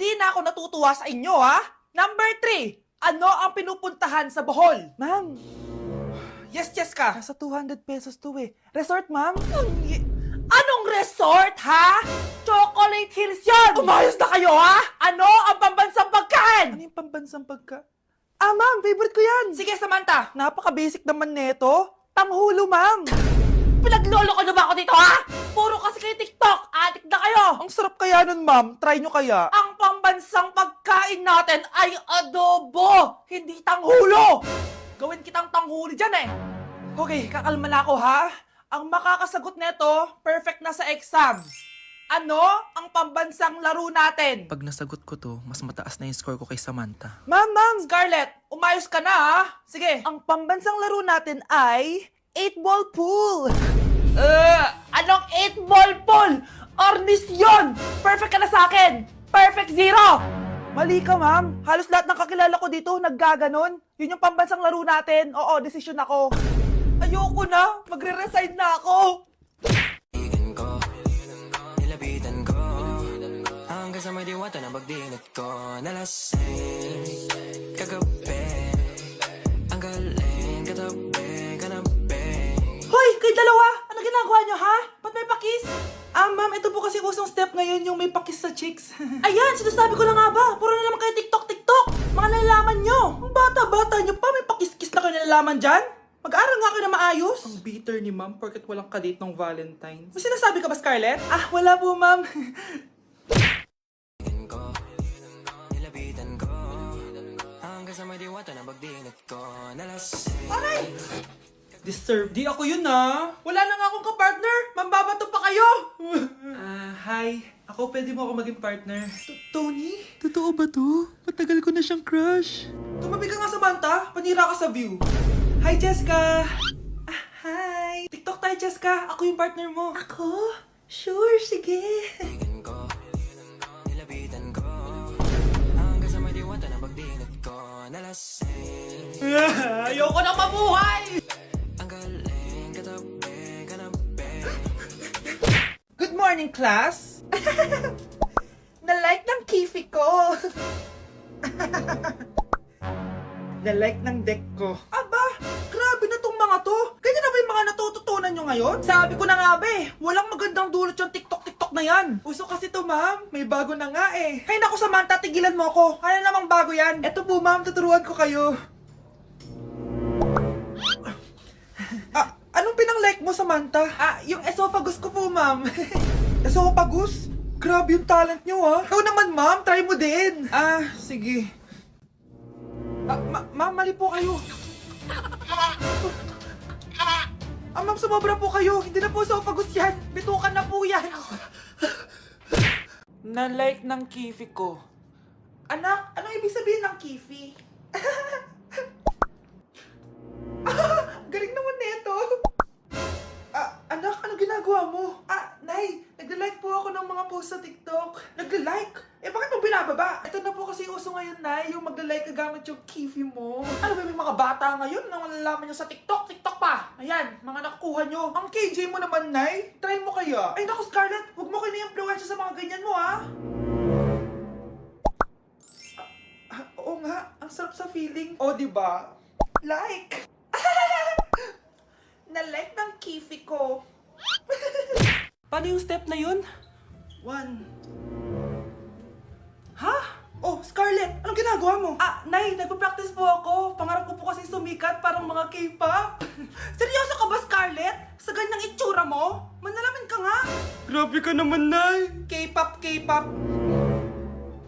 Hindi na ako natutuwa sa inyo, ha? Number 3, ano ang pinupuntahan sa Bohol? Ma'am, Yes, Cheska. nasa 200 pesos to eh. Resort, ma'am? Anong resort, ha? Chocolate Hills yun! Umayos na kayo, ha? Ano ang pambansang Ano pagkain? yung pambansang pagka... Ah, ma'am, favorite ko yan. Sige, Samantha. Napaka-basic naman neto. Tanghulo, ma'am. Pinaglolo ko na ba ako dito, ha? Puro kasi kayo TikTok. Adik na kayo. Ang sarap kaya nun, ma'am. Try nyo kaya. Ang pambansang pagkain natin ay adobo, hindi tanghulo. Gawin kitang tanghuli dyan, eh. Okay, kakalma na ako, ha? Ang makakasagot neto, perfect na sa exam. Ano ang pambansang laro natin? Pag nasagot ko to, mas mataas na yung score ko kay Samantha. Ma'am, Scarlett, umayos ka na, ha? Sige. ang pambansang laro natin ay 8-ball pool. Anong 8-ball pool? Ornis yun! Perfect ka na sa akin! Perfect 0! Mali ka, ma'am. Halos lahat ng kakilala ko dito naggaganon. Yun yung pambansang laro natin. Oo, desisyon ako. Ayoko na! Magre-resign na ako! ko, nilapitan ko hanggang sa may diwata na pagdinat ko. Nalasing kagabi, ang galing katabi, kanabi. Hoy, kayo dalawa! Ano ginagawa nyo, ha? Ba't may pakis? Ah, ma'am, ito po kasi usong step ngayon yung may pakis sa chicks. Ayan, sinasabi ko na nga ba? Puro na naman kayo TikTok! Mga nalalaman nyo! Ang bata-bata nyo pa, may pakis-kis na kayo nalalaman dyan? Mag-aaral nga kayo na maayos. Ang bitter ni ma'am, porket walang kadate ng Valentine's. May sinasabi ka ba, Scarlett? Ah, wala po, ma'am. Ko, nilapitan ko hanggang sa may diwata na pagdinat ko. Nalasing. Deserve. Di ako yun, ha? Wala na nga akong kapartner! Mambabato pa kayo! Hi. Ako, pwede mo ako maging partner. Tony? Totoo ba to? Matagal ko na siyang crush. Tumabi ka nga, Samantha. Panira ka sa view. Hi, Jessica. Ah, hi. TikTok tayo, Jessica. Ako yung partner mo. Ako? Sure, sige. Ko, nilapitan ko hanggang sa may diwata na pagdinat ko. Nalasing Ayoko na mabuhay! ang galing katabi, kanabi. Good morning, class. Na-like ng kifi ko. Na-like ng deck ko. Aba, grabe na tong mga to. Ganyan na ba yung mga natututunan nyo ngayon? Sabi ko na nga ba eh, walang magandang dulot yung TikTok na yan. Uso kasi to, ma'am. May bago na nga eh. Hay naku, Samantha, tigilan mo ako. Ano namang bago yan? Eto po, ma'am. Tuturuan ko kayo. Ah, anong pinang-like mo, Samantha? Ah, yung esophagus ko po, ma'am. Esophagus? Grabe yung talent nyo, ah. Ikaw naman, ma'am, try mo din. Ah, sige. Ah, ma'am, mali po kayo. Ah, ma'am, sumobra po kayo. Hindi na po esophagus yan. Bitukan na po yan. Na-like ng kifi ko. Anak, anong ibig sabihin ng kifi? Galing naman nito. Ah, anak, ano ginagawa mo? Ah, Nay, nagla-like po ako ng mga post sa TikTok. Nagla-like? Eh, bakit mo binababa? Ito na po kasi uso ngayon, Nay, yung magla-like ka gamit yung kifi mo. Ano ba yung mga bata ngayon na malalaman nyo sa TikTok? TikTok pa! Ayan, mga nakukuha nyo. Ang KJ mo naman, Nay. Try mo kaya. Ay naku, Scarlett, huwag mo kini-influensya sa mga ganyan mo, ha? Ah, oo nga, ang sarap sa feeling. O, di ba? Like! Na-like ng kifi ko. Paano yung step na yun? 1. Ha? Oh, Scarlett, anong ginagawa mo? Ah, Nay, nagpa-practice po ako. Pangarap ko po kasi sumikat parang mga K-pop. Seryoso ka ba, Scarlett? Sa ganyang itsura mo? Manalamin ka nga. Grabe ka naman, Nay. K-pop, K-pop.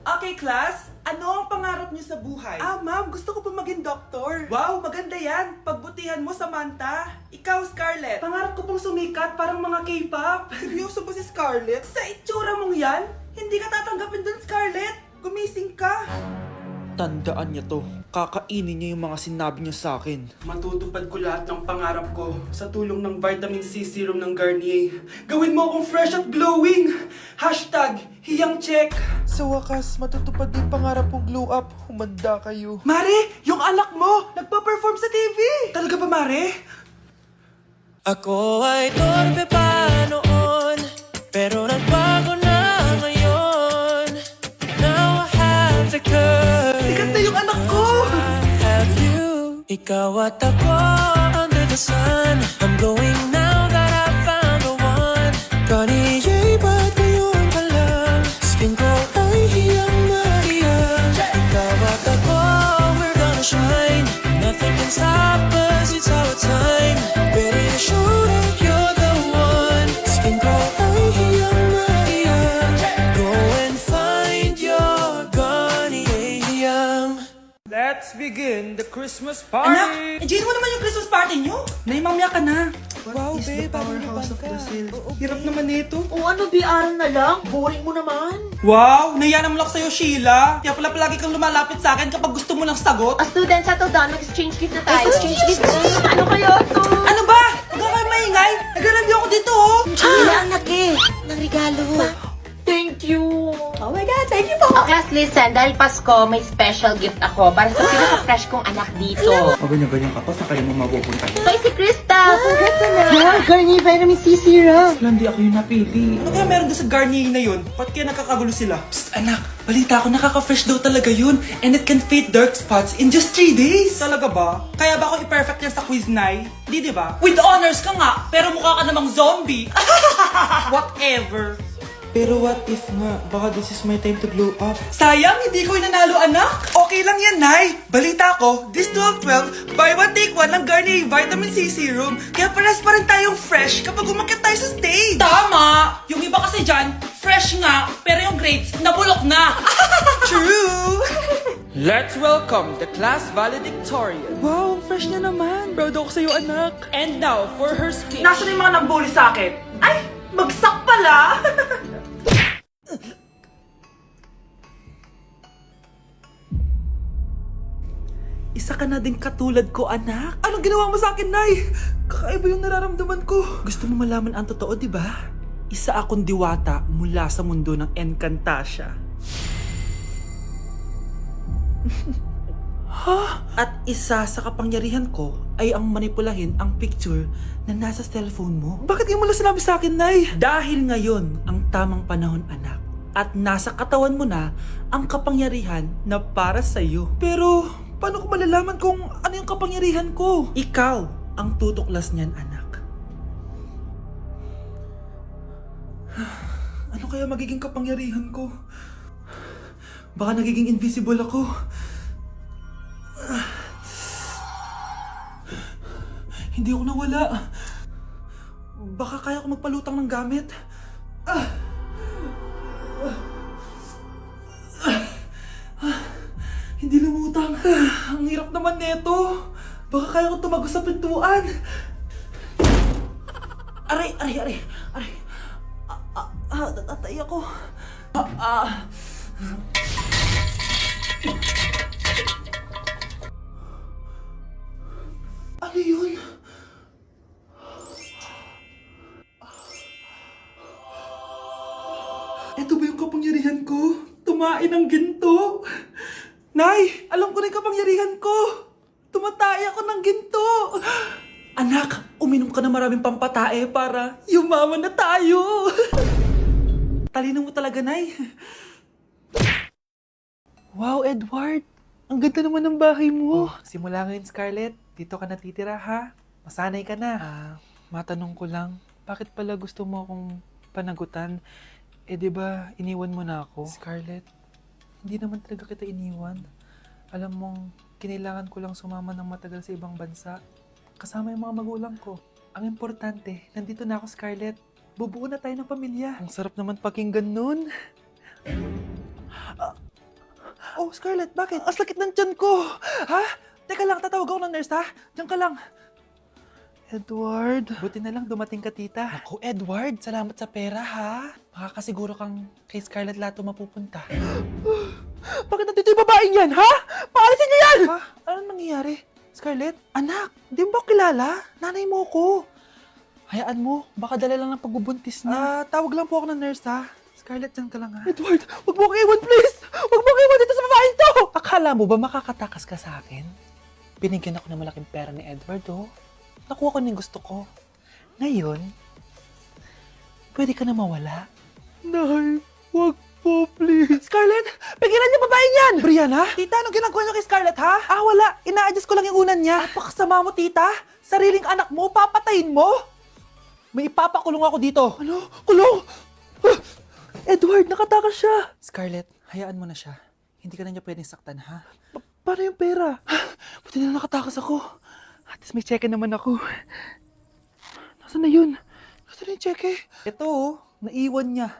Okay, class. Ano ang pangarap niyo sa buhay? Ah, ma'am, gusto ko pa maging doktor. Wow, maganda yan. Pagbutihan mo, Samantha. Ikaw, Scarlett. Pangarap ko pong sumikat parang mga K-pop. Seryoso ba si Scarlett? Sa itsura mong yan, hindi ka tatanggapin dun, Scarlett. Gumising ka. Tandaan niya to. Kakainin niya yung mga sinabi niya sa akin. Matutupad ko lahat ng pangarap ko sa tulong ng vitamin C serum ng Garnier. Gawin mo akong fresh at glowing! Hashtag, hiyang check! Sa wakas, matutupad din pangarap kong glow up. Humanda kayo. Mare, yung anak mo, nagpa-perform sa TV. Talaga ba, Mare? Ako ay torpe pa noon, pero nagbago na ngayon. Now I occur. Sikat na yung anak ko! Have you? Ikaw at ako under the sun. I'm going now that I found the one. Kanye, ba't ngayon ka lang? Skin ko ay hiyang na hiyang. Ikaw at ako, we're gonna shine. Nothing can stop us, it's our time. Ready to show that you're the one. Skin ko ay hiyang na hiyang. Go and find your Kanye hiyang. Let's begin the Christmas Anak, party! enjoy mo naman yung Christmas party nyo. Naimamya ka na. Wow, babe, Powerhouse of Brazil. Hirap naman nito. O ano, BR na lang? Boring mo naman. Wow, nahiya naman ako sa'yo, Sheila. Kaya pala palagi kang lumalapit sa akin kapag gusto mo ng sagot. A student sa to down, mag-exchange gift na tayo. Exchange gift? Ano kayo to? Ano ba? Huwag ka kayo maingay. Nag-review ako dito, oh. Sheila, anak eh. Ng regalo. Thank you. Oh my God, thank you po. Oh, class, listen. Dahil Pasko, may special gift ako para sa pinaka-fresh kong anak dito. O ganyan-ganyan ka pa, saan kayo mo mapupunta? Ito ay si Krista. Congrats, anak. Yeah, Garnier Vitamin C Serum. Wala, hindi ako yung napili. Ano kaya meron doon sa Garnier na yun? Ba't kaya nakakagulo sila? Psst, anak. Balita ko, nakaka-fresh daw talaga yun. And it can fade dark spots in just 3 days. Talaga ba? Kaya ba ako i-perfect yan sa quiz, Nay? Di ba? With honors ka nga, pero mukha ka namang zombie. Whatever. Pero what if nga, baka this is my time to glow up. Sayang, hindi ko inanalo, anak. Okay lang yan, Nay. Balita ko, this 12-12, buy one take one ng Garnier Vitamin C Serum. Kaya paras pa rin tayong fresh kapag umakyat tayo sa stage. Tama! Yung iba kasi dyan, fresh nga, pero yung grades, nabulok na. True! Let's welcome the class valedictorian. Wow, ang fresh niya naman. Proud ako sa'yo, anak. And now, for her speech. Nasaan yung mga nag-bully sa akin? Ay, bagsak pala! Isa ka na din katulad ko, anak. Anong ginawa mo sa akin, Nay? Kakaiba yung nararamdaman ko. Gusto mo malaman ang totoo, di ba? Isa akong diwata mula sa mundo ng Encantasia. At isa sa kapangyarihan ko ay ang manipulahin ang picture na nasa cellphone mo. Bakit yung mula sinabi sa akin, Nay? Dahil ngayon ang tamang panahon, anak. At nasa katawan mo na ang kapangyarihan na para sa'yo. Pero, paano ko malalaman kung ano yung kapangyarihan ko? Ikaw ang tutuklas niyan, anak. Ano kaya magiging kapangyarihan ko? Baka nagiging invisible ako. Hindi ako nawala. Baka kaya ko magpalutang ng gamit. Hindi lumutang. Ang hirap naman neto. Baka kaya ko tumagos sa pintuan. Aray, aray, aray. Aray. Tatay ako. Ano yun? Ito ba yung kapangyarihan ko? Tumain ng ginto? Nay, alam ko na yung kapangyarihan ko. Tumatay ako ng ginto. Anak, uminom ka na maraming pampatae para yumaman na tayo. Talino mo talaga, Nay. Wow, Edward. Ang ganda naman ng bahay mo. Simula ngayon, Scarlett. Dito ka natitira, ha? Masanay ka na. Matanong ko lang, bakit pala gusto mo akong panagutan? Eh, di ba, iniwan mo na ako? Scarlett, hindi naman talaga kita iniwan. Alam mong, kinailangan ko lang sumama ng matagal sa ibang bansa. Kasama yung mga magulang ko. Ang importante, nandito na ako, Scarlett. Bubuo na tayo ng pamilya. Ang sarap naman pakinggan nun. Oh, Scarlett, bakit? Ang sakit ng tiyan ko! Ha? Teka lang, tatawag ako ng nurse, ha? Diyan ka lang. Edward. Buti na lang dumating ka, tita. Ako, Edward, salamat sa pera, ha? Makakasiguro kang kay Scarlett Lato mapupunta. Bakit nandito yung babaeng yan, ha? Paalisin niyo yan! Ha? Anong nangyayari? Scarlett? Anak, di mo ba kilala? Nanay mo ko. Hayaan mo, baka dala lang ng pagbubuntis niya. Tawag lang po ako ng nurse, ha? Scarlett, dyan ka lang, ha? Edward, wag mo kang iwan, please! Wag mo kang iwan dito sa babaeng to! Akala mo ba makakatakas ka sa akin? Binigyan ako ng malaking pera ni Edward, oh. Nakuha ko na yung gusto ko. Ngayon, pwede ka na mawala. Nay, wag po, please. Scarlett, pigilan niyo babae niya! yan? Brianna? Tita, anong ginagawa niyo kay Scarlett, ha? Ah, wala. Ina-adjust ko lang yung unan niya. Napakasama mo, tita. Sariling anak mo, papatayin mo? May ipapakulong ako dito. Ano? Kulong! Edward, nakatakas siya! Scarlett, hayaan mo na siya. Hindi ka na niya pwedeng saktan, ha? Paano yung pera? Buti na nakatakas ako. At least may cheque naman ako. Nasaan na yun? Nasaan na yung cheque? Ito, naiwan niya.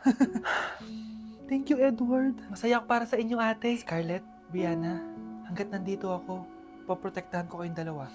Thank you, Edward. Masaya ako para sa inyo, ate. Scarlett, Brianna, hanggat nandito ako, poprotektahan ko kayong dalawa.